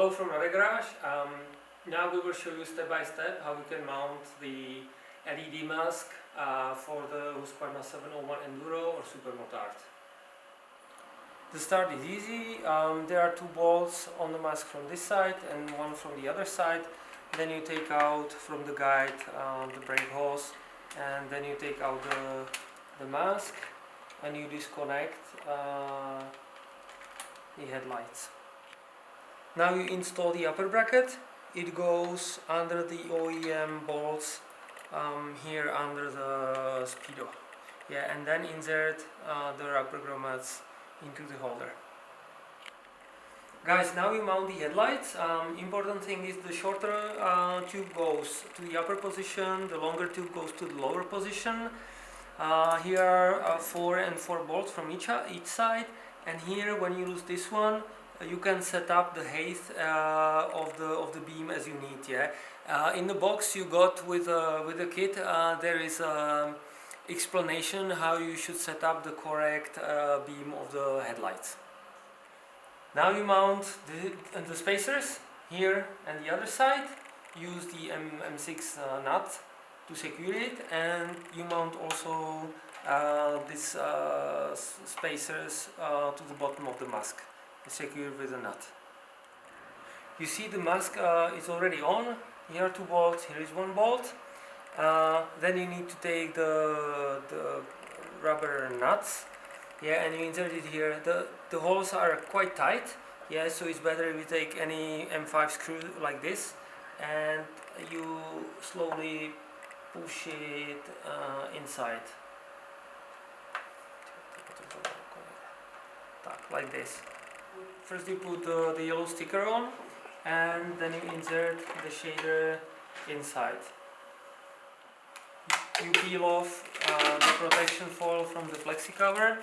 Hello from RADE garage. Now we will show you step by step how you can mount the LED mask for the Husqvarna 701 enduro or supermoto. The start is easy. There are two bolts on the mask from this side and one from the other side. Then you take out from the guide the brake hose, and then you take out the mask and you disconnect the headlights. Now you install the upper bracket. It goes under the OEM bolts here under the speedo. Yeah, and then insert the rubber grommets into the holder. Guys, now you mount the headlights. Important thing is the shorter tube goes to the upper position, the longer tube goes to the lower position. Here are 4 and 4 bolts from each side, and here when you use this one, you can set up the height of the beam as you need. Yeah, in the box you got with the kit, there is explanation how you should set up the correct beam of the headlights. Now you mount the spacers here and the other side. Use the M6 nut to secure it, and you mount also these spacers to the bottom of the mask, secured with a nut. You see the mask is already on. Here are 2 bolts, here is 1 bolt. Then you need to take the rubber nuts, yeah, and you insert it here. The holes are quite tight, yeah, so it's better if you take any M5 screw like this and you slowly push it inside, like this. First you put the yellow sticker on, and then you insert the shader inside. You peel off the protection foil from the flexi cover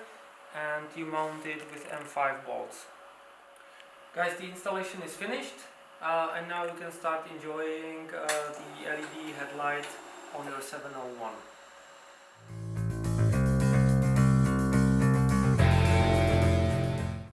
and you mount it with M5 bolts. Guys, the installation is finished, and now you can start enjoying the LED headlight on your 701.